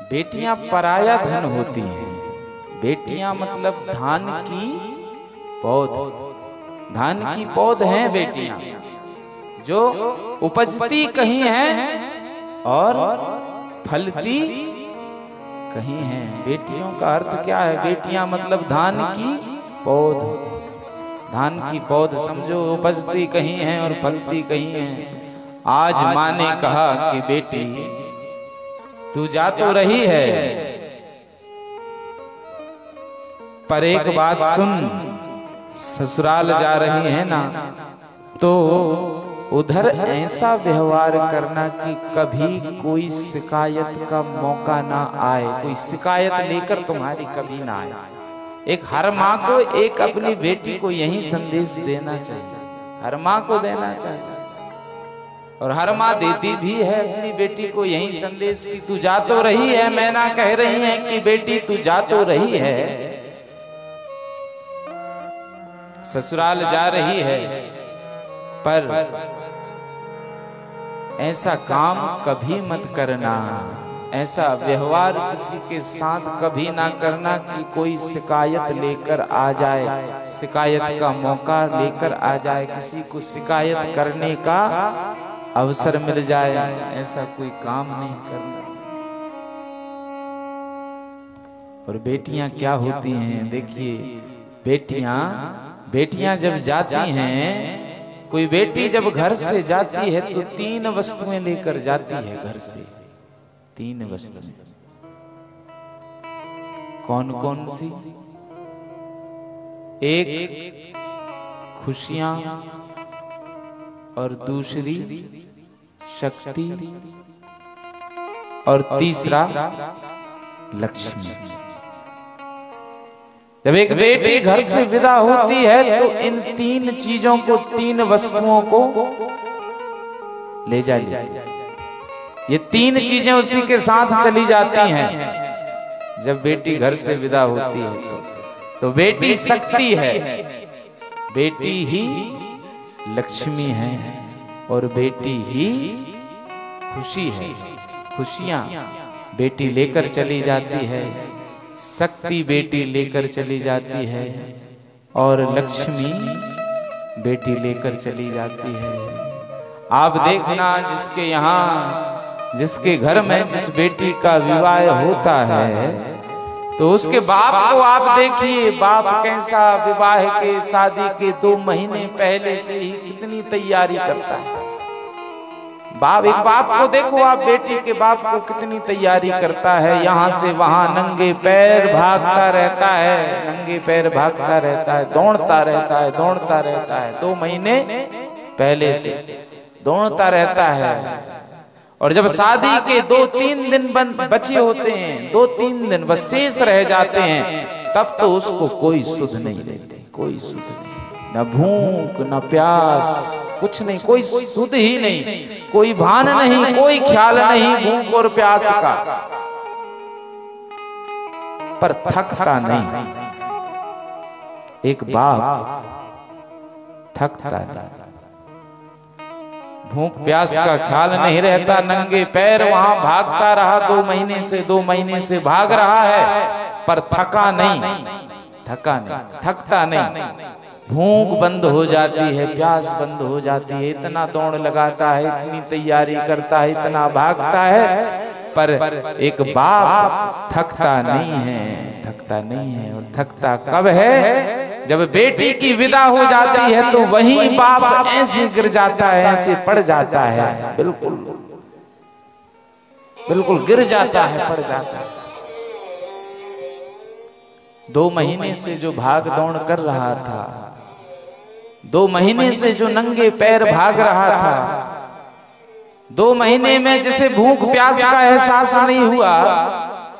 बेटियां पराया धन होती हैं। बेटियां मतलब धान की पौध, धान की पौध हैं बेटियां, जो उपजती कहीं हैं और फलती कहीं हैं। बेटियों का अर्थ क्या है? बेटियां मतलब धान की पौध, धान की पौध समझो, उपजती कहीं हैं और फलती कहीं हैं। आज माँ ने कहा कि बेटी तू जा तो रही है, पर एक बात सुन, ससुराल जा रही है ना, तो उधर ऐसा व्यवहार करना कि कभी कोई शिकायत का मौका ना आए, कोई शिकायत लेकर तुम्हारी कभी ना आए। एक हर माँ को एक अपनी बेटी को यही संदेश देना चाहिए, हर माँ को देना चाहिए, और हर माँ देती भी है अपनी बेटी को यही संदेश कि तू जा तो रही है। मैना कह रही है कि बेटी तू जा तो रही है, ससुराल जा रही है, पर ऐसा काम कभी मत करना, ऐसा व्यवहार किसी के साथ कभी ना करना कि कोई शिकायत लेकर आ जाए, शिकायत का मौका लेकर आ जाए, किसी को शिकायत करने का अवसर मिल जाए, ऐसा कोई काम नहीं करना। और बेटियां क्या होती हैं देखिए, बेटियां जब जाती हैं, कोई बेटी जब घर से जाती है तो 3 वस्तुएं लेकर जाती है घर से, 3 वस्तुएं। कौन कौन सी? एक खुशियां, और दूसरी शक्ति, और तीसरा लक्ष्मी। जब एक बेटी घर से विदा होती है तो इन 3 चीजों को, 3 वस्तुओं को ले जाती है। ये 3 चीजें उसी के साथ चली जाती हैं जब बेटी घर से विदा होती है। तो बेटी शक्ति है, बेटी ही लक्ष्मी है, और बेटी ही खुशी है। खुशियां बेटी लेकर चली जाती है, शक्ति बेटी लेकर चली जाती है, और लक्ष्मी बेटी लेकर चली जाती है। आप देखना, जिसके यहाँ, जिसके घर में जिस बेटी का विवाह होता है, तो उसके बाप को आप देखिए, बाप कैसा विवाह के, शादी के 2 महीने पहले से ही कितनी तैयारी करता है। बाप, एक बाप को देखो आप, बेटी के बाप को कितनी तैयारी करता है, यहाँ से वहां नंगे पैर भागता रहता है, नंगे पैर भागता रहता है, दौड़ता रहता है, दौड़ता रहता है, 2 महीने पहले से दौड़ता रहता है। और जब शादी के 2-3 दिन बचे होते हैं, 2-3 दिन बस शेष रह जाते हैं, तब तो उसको कोई सुध नहीं लेते, कोई सुध नहीं, न भूख न प्यास, कुछ नहीं, कोई सुध ही नहीं, कोई भान नहीं, कोई ख्याल नहीं भूख और प्यास का, पर थकता नहीं। एक बाप थकता नहीं, भूख प्यास का ख्याल नहीं रहता, नंगे पैर वहां भागता रहा, 2 महीने से भाग रहा है, पर थका नहीं, थकता नहीं। भूख बंद हो जाती है, प्यास बंद हो जाती है, इतना दौड़ लगाता है, इतनी तैयारी करता है, इतना भागता है, पर एक बाप थकता नहीं है, थकता नहीं है। और थकता कब है? जब बेटी की विदा हो जाती है तो वही बाप ऐसे गिर जाता है, ऐसे पड़ जाता है, बिल्कुल बिल्कुल गिर जाता है, पड़ जाता है। 2 महीने से जो भाग दौड़ कर रहा था, 2 महीने से जो नंगे पैर भाग रहा था, 2 महीने में जिसे भूख प्यास का एहसास नहीं हुआ,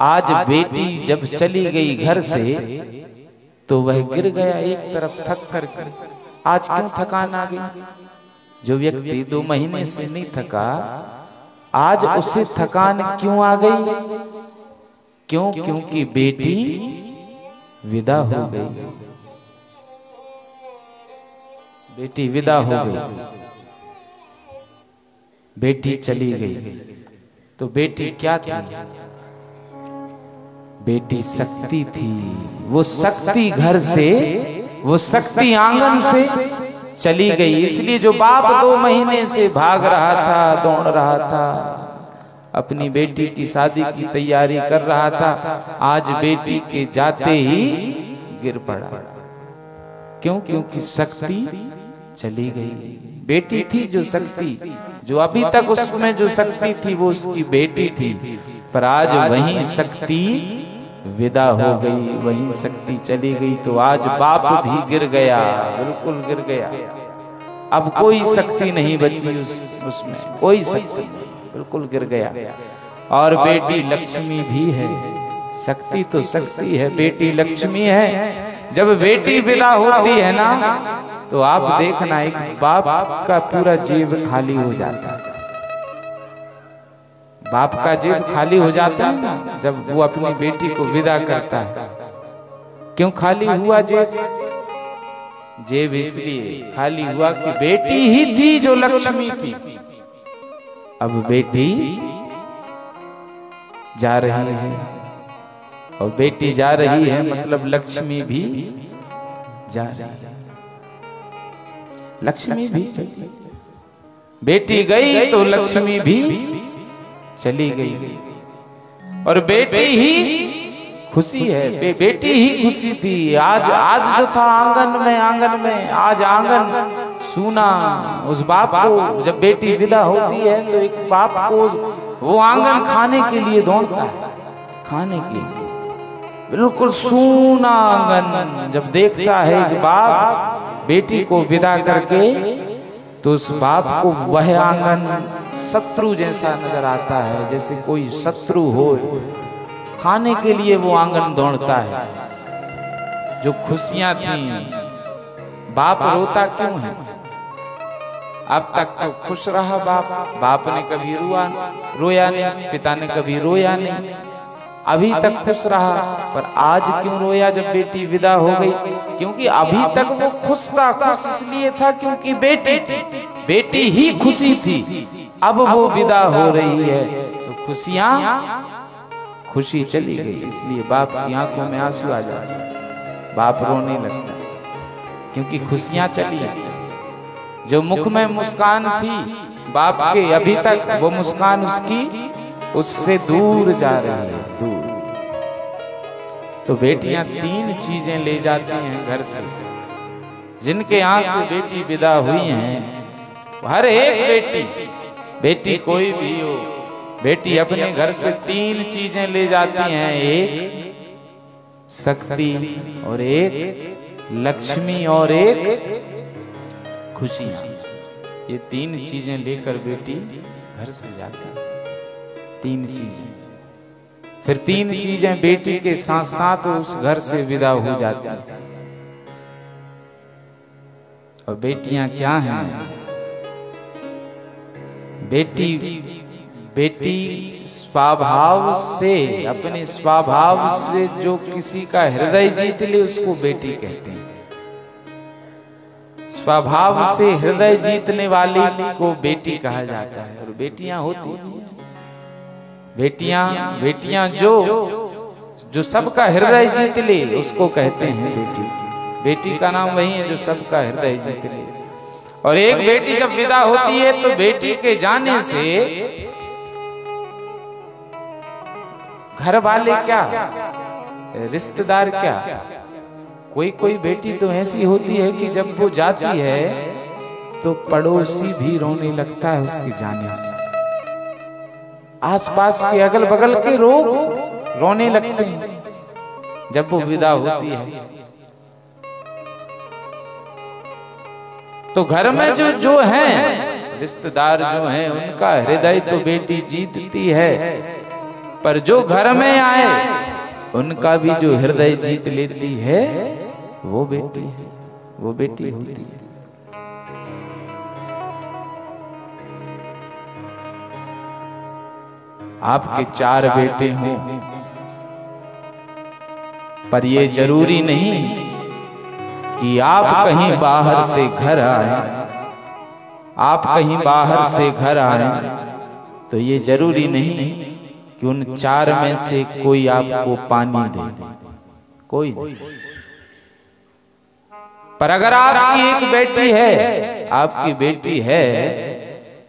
आज बेटी जब चली गई घर से तो वह गिर गया एक तरफ थक करके। आज क्यों थकान आ गई? जो व्यक्ति 2 महीने से नहीं थका, आज उसे थकान क्यों आ गई? क्यों? क्योंकि बेटी विदा हो गई, बेटी विदा हो गई, बेटी चली गई। तो बेटी क्या थी? बेटी शक्ति थी। वो शक्ति घर से, वो शक्ति आंगन से चली गई। इसलिए जो बाप 2 महीने से भाग रहा था, दौड़ रहा था, अपनी बेटी की शादी की तैयारी कर रहा था, आज बेटी के जाते ही गिर पड़ा। क्यों? क्योंकि शक्ति चली गई। बेटी थी जो शक्ति, जो अभी तक उसमें जो शक्ति थी वो उसकी बेटी थी, पर आज वही शक्ति विदा हो गई, वही शक्ति चली गई। तो आज बाप भी गिर गया, बिल्कुल गिर गया। अब कोई शक्ति नहीं बची उसमें, कोई शक्ति नहीं, बिल्कुल गिर गया। और बेटी लक्ष्मी भी है। शक्ति तो शक्ति है, बेटी लक्ष्मी है। जब बेटी विदा होती है ना, तो आप देखना एक बाप का पूरा जेब खाली हो जाता है। बाप का जेब खाली हो जाता है ना जब वो अपनी बेटी को विदा करता है। क्यों खाली हुआ जेब? जेब इसलिए खाली हुआ कि बेटी ही थी जो लक्ष्मी थी। अब बेटी जा रही है, और बेटी जा रही है मतलब लक्ष्मी भी जा रही है। लक्ष्मी भी चली, बेटी गई तो लक्ष्मी भी चली गई। और बेटी ही खुशी है, बेटी ही खुशी थी। आज जो था आंगन में आज आंगन सूना। उस बाप को जब बेटी विदा होती है तो एक बाप को वो आंगन खाने के लिए दौड़ता है, खाने के लिए। बिल्कुल सूना आंगन जब देखता है कि बाप बेटी को विदा करके, तो उस बाप को वह आंगन शत्रु जैसा नजर आता है, जैसे कोई शत्रु हो। खाने के लिए वो आंगन दौड़ता है। जो खुशियां थी, बाप रोता क्यों है? अब तक तो खुश रहा बाप ने कभी रोया नहीं, पिता ने कभी रोया नहीं, अभी तक खुश रहा। पर आज क्यों रोया जब बेटी विदा हो गई? क्योंकि अभी तक वो खुश था। खुश इसलिए था क्योंकि बेटी थी, बेटी ही खुशी थी। अब वो विदा हो रही है तो खुशी चली गई। इसलिए बाप की आंखों में आंसू आ जाते, बाप रोने लगता, क्योंकि खुशियां चली। जो मुख में मुस्कान थी बाप के, अभी तक वो मुस्कान उससे दूर जा रही है, दूर। तो बेटियां 3 चीजें ले जाती हैं घर से। जिनके यहाँ से बेटी विदा हुई हैं, हर एक बेटी कोई भी हो, बेटी अपने घर से 3 चीजें ले जाती हैं। एक शक्ति, और एक लक्ष्मी, और एक खुशियां। ये 3 चीजें लेकर बेटी घर से जाती है। 3 चीजें, फिर 3 चीजें बेटी के साथ साथ उस घर से विदा हो जाती हैं। और बेटियां क्या हैं? बेटी स्वभाव से, अपने स्वभाव से जो किसी का हृदय जीत ले उसको बेटी कहते हैं। स्वभाव से हृदय जीतने वाली को बेटी कहा जाता है। और बेटियां होती हैं, बेटियां जो सबका हृदय जीत ले उसको कहते हैं बेटी। बेटी का नाम वही है जो सबका हृदय जीत ले। और एक बेटी जब विदा होती है तो बेटी के जाने से घर वाले क्या, रिश्तेदार क्या, कोई बेटी तो ऐसी होती है कि जब वो जाती है तो पड़ोसी भी रोने लगता है उसके जाने से। आसपास के अगल बगल के लोग रोने लगते हैं जब वो विदा होती है। तो घर में जो हैं, रिश्तेदार जो हैं, उनका हृदय तो बेटी जीतती है, पर जो घर में आए उनका भी जो हृदय जीत लेती है वो बेटी है, वो बेटी होती है। आपके 4 बेटे हों, पर ये जरूरी नहीं कि आप कहीं बाहर से घर आए। आप कहीं बाहर से घर आए तो ये जरूरी नहीं कि उन 4 में से कोई आपको पानी दे, कोई नहीं। पर अगर आपकी एक बेटी है, आपकी बेटी है,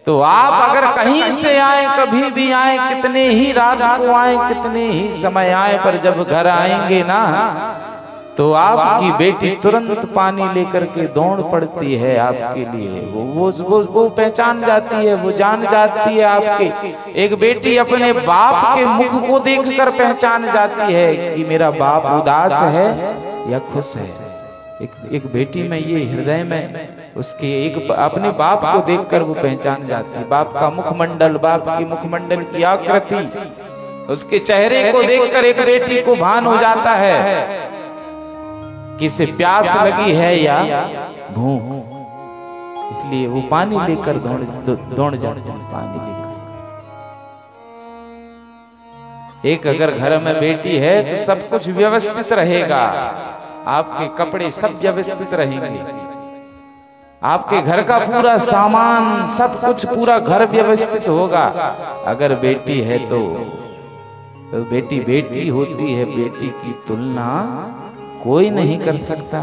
तो आप अगर कहीं से आए, कभी भी आए, कितने ही रात को आए, कितने ही समय आए, पर जब घर आएंगे ना, तो आपकी बेटी तुरंत पानी लेकर के दौड़ पड़ती है आपके लिए। वो पहचान जाती है, वो जान जाती है आपके। एक बेटी अपने बाप के मुख को देखकर पहचान जाती है कि मेरा बाप उदास है या खुश है। एक बेटी में ये हृदय में उसके एक अपने बाप को देखकर वो पहचान जाती है। बाप का मुखमंडल, बाप की मुखमंडल की आकृति, उसके चेहरे को देखकर एक बेटी को भान हो जाता है कि इसे प्यास लगी है या भूख। इसलिए वो पानी लेकर दौड़ जाते हैं, पानी लेकर। एक अगर घर में बेटी है तो सब कुछ व्यवस्थित रहेगा, आपके कपड़े सब व्यवस्थित रहेंगे, आपके घर का पूरा सामान सब कुछ, पूरा घर व्यवस्थित होगा। अगर बेटी है तो बेटी बेटी होती है, बेटी की तुलना कोई नहीं कर सकता।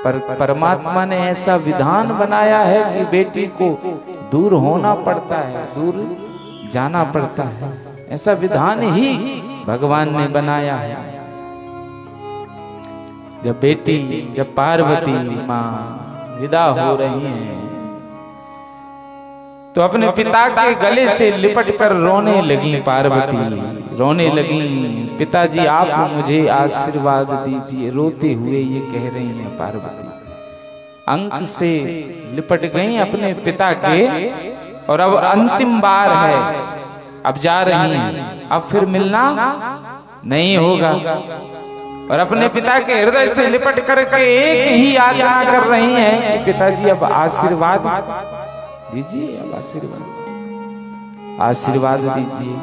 पर परमात्मा ने ऐसा विधान बनाया है कि बेटी को दूर होना पड़ता है, दूर जाना पड़ता है। ऐसा विधान ही भगवान ने बनाया है। जब पार्वती माँ विदा हो रही हैं, तो अपने पिता के गले से लिपट कर रोने लगी पार्वती, रोने लगी, पिताजी आप मुझे आशीर्वाद दीजिए। रोते हुए ये कह रही हैं पार्वती, अंक से लिपट गई अपने पिता के, और अब अंतिम बार है, अब जा रही हैं, अब फिर मिलना नहीं होगा। और अपने पिता के हृदय से लिपट करके एक ही याचना कर रही हैं कि पिताजी अब आशीर्वाद दीजिए, अब आशीर्वाद दीजिए।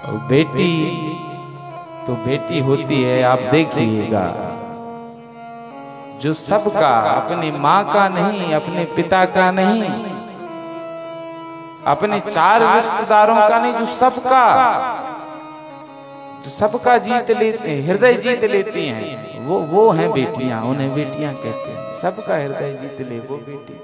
और बेटी तो बेटी होती है, आप देखिएगा, जो सबका, अपनी माँ का नहीं, अपने पिता का नहीं, अपने 4 रिश्तेदारों का नहीं, जो सबका जीत लेते हैं, हृदय जीत लेती हैं, वो हैं बेटियां, उन्हें बेटियां कहते हैं। सबका हृदय जीत ले वो बेटी।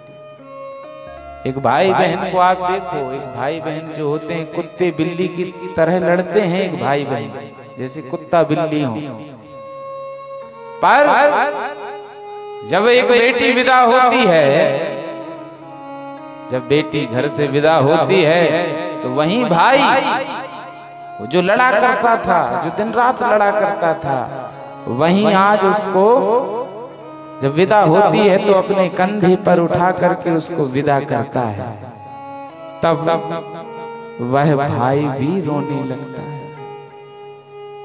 एक भाई बहन को आप देखो, एक भाई बहन जो होते हैं कुत्ते बिल्ली की तरह लड़ते हैं, एक भाई बहन जैसे कुत्ता बिल्ली हो। पर जब एक बेटी विदा होती है, जब बेटी घर से विदा होती है, तो वहीं भाई वो जो लड़ा करता था, जो दिन रात लड़ा करता था, वहीं आज उसको जब विदा होती है तो अपने कंधे पर उठा करके उसको विदा करता है। तब वह भाई भी रोने लगता है,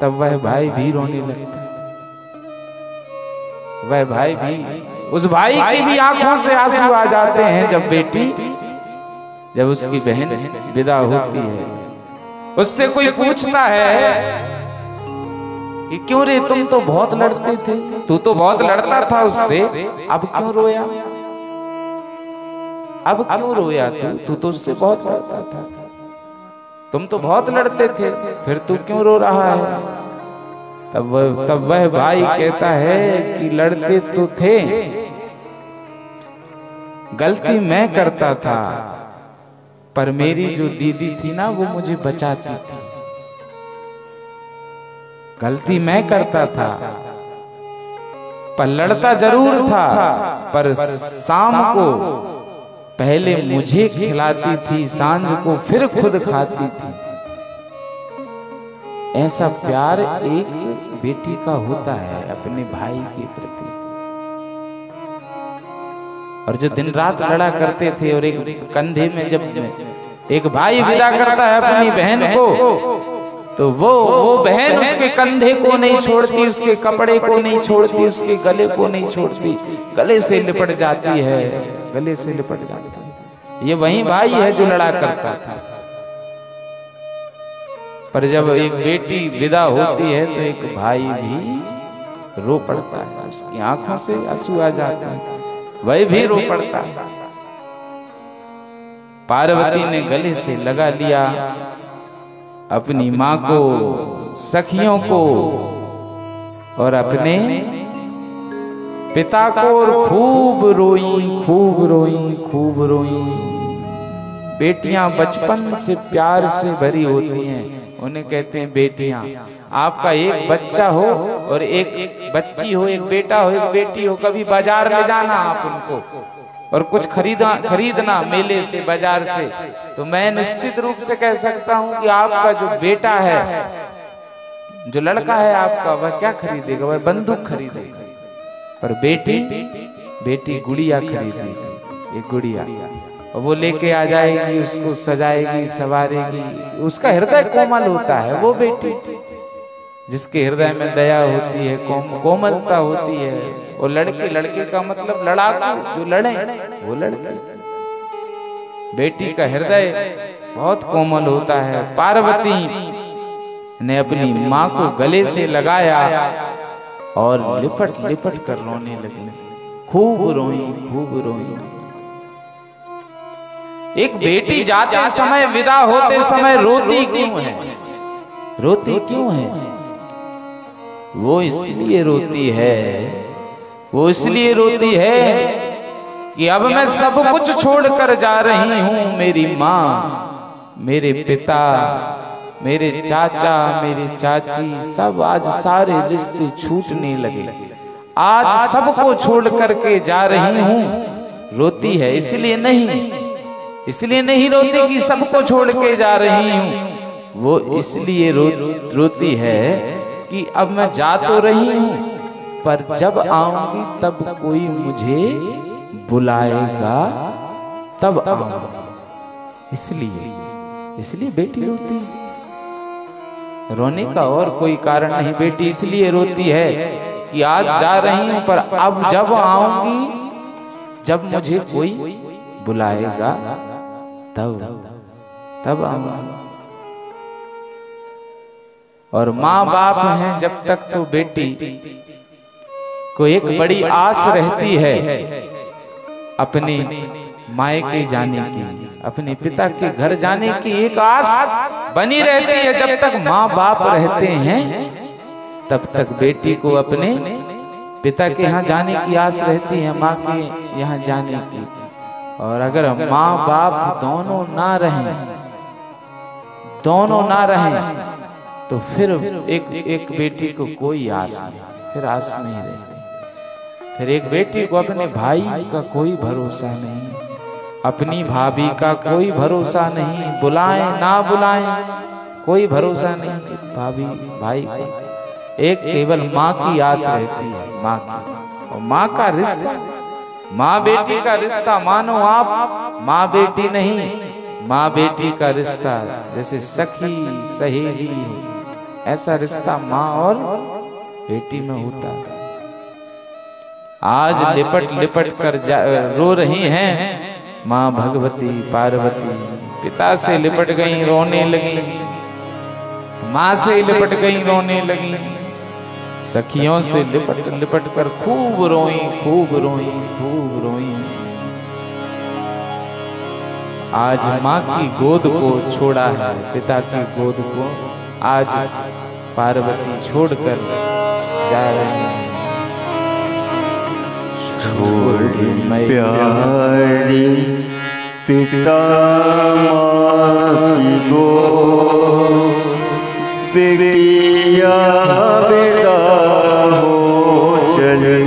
तब वह भाई भी रोने लगता है। वह भाई भी, उस भाई की भी आंखों से आंसू आ जाते हैं जब उसकी बहन विदा होती है। उससे कोई पूछता है कि क्यों रे, तुम तो बहुत लड़ते थे, तू तो बहुत लड़ता था उससे, अब क्यों रोया? अब क्यों रोया? तू तो उससे बहुत लड़ता था, तुम तो बहुत लड़ते थे, फिर तू क्यों रो रहा है? तब वह भाई कहता है कि लड़ते तो थे, गलती मैं करता था, पर मेरी जो दीदी थी ना वो मुझे बचाती थी। गलती मैं करता था, पर लड़ता जरूर था, पर शाम को पहले मुझे खिलाती थी, सांझ को फिर खुद खाती थी। ऐसा प्यार एक बेटी का होता है अपने भाई के प्रति। और जो दिन रात लड़ा करते थे, और एक कंधे में जब एक भाई विदा करता है अपनी बहन को, तो वो बहन उसके कंधे को नहीं छोड़ती, उसके कपड़े को नहीं छोड़ती, उसके गले को नहीं छोड़ती, गले से लिपट जाती है, गले से लिपट जाती है। ये वही भाई है जो लड़ा करता था। पर जब एक बेटी विदा होती है तो एक भाई भी रो पड़ता है, उसकी आंखों से आंसू आ जाते हैं। वह भी रो पड़ता। पार्वती ने गले से लगा लिया अपनी माँ को, सखियों को और अपने पिता को, और खूब रोई, खूब रोई, खूब रोई। बेटियां बचपन से प्यार से भरी होती हैं, उन्हें कहते हैं बेटियां। आपका एक बच्चा हो और एक बच्ची हो, एक बेटा हो, एक बेटी हो, कभी बाजार ले जाना आप उनको और कुछ खरीदना मेले से, बाजार से, तो मैं निश्चित रूप से कह सकता हूं कि आपका जो बेटा है, जो लड़का है आपका, वह क्या खरीदेगा? वह बंदूक खरीदेगा। पर बेटी गुड़िया खरीदेगी, एक गुड़िया, और वो लेके आ जाएगी, उसको सजाएगी, सवारेगी। उसका हृदय कोमल होता है, वो बेटी जिसके हृदय में दया होती है, कोमलता होती है। और लड़के का मतलब लड़ाकू, जो लड़े वो लड़के। बेटी का हृदय बहुत कोमल होता है। पार्वती ने अपनी माँ को गले से लगाया और लिपट लिपट कर रोने लगी। खूब रोई, खूब रोई। एक बेटी जाते समय, विदा होते समय रोती क्यों है? रोती क्यों है? वो इसलिए रोती है, वो इसलिए रोती है कि अब मैं सब कुछ छोड़कर जा रही हूं। मेरी माँ, मेरे पिता, मेरे चाचा, मेरी चाची, सब आज सारे रिश्ते छूटने लगे। आज सबको छोड़ करके जा रही हूं। रोती है इसलिए नहीं रोती कि सबको छोड़ के जा रही हूं। वो इसलिए रोती है कि अब मैं जा तो रही हूं, पर जब आऊंगी तब कोई मुझे बुलाएगा, तब आऊंगी। इसलिए बेटी रोती है। रोने का और कोई कारण नहीं। बेटी इसलिए रोती है कि आज जा रही हूं, पर अब जब आऊंगी, जब मुझे कोई बुलाएगा, तब आऊंगी। और माँ बाप हैं जब तक तो बेटी को एक बड़ी आस रहती है अपने मायके जाने की, अपने पिता के घर जाने की एक आस बनी रहती है। जब तक माँ बाप रहते हैं तब तक बेटी को अपने पिता के यहाँ जाने की आस रहती है, माँ के यहाँ जाने की। और अगर माँ बाप दोनों ना रहें तो फिर एक बेटी को कोई आस नहीं, फिर आस नहीं रहती। फिर एक बेटी को अपने भाई का कोई भरोसा नहीं, अपनी भाभी का कोई भरोसा नहीं, बुलाएं ना बुलाएं कोई भरोसा नहीं भाभी भाई को। एक केवल माँ की आस रहती है, माँ की। और माँ का रिश्ता, माँ बेटी का रिश्ता, मानो आप माँ बेटी नहीं, माँ बेटी का रिश्ता जैसे सखी सहेली, ऐसा रिश्ता माँ और बेटी में होता है। आज लिपट लिपट कर रो रही हैं माँ भगवती पार्वती। पिता से लिपट गई, रोने लगी। माँ से लिपट गई, रोने लगी। सखियों से लिपट लिपट कर खूब रोई, खूब रोई, खूब रोई। आज माँ की गोद को छोड़ा है, पिता की गोद को आज पार्वती छोड़कर जा रही है। छोड़ी प्यारी पिता माँ की गोद, बेटिया विदा हो चली।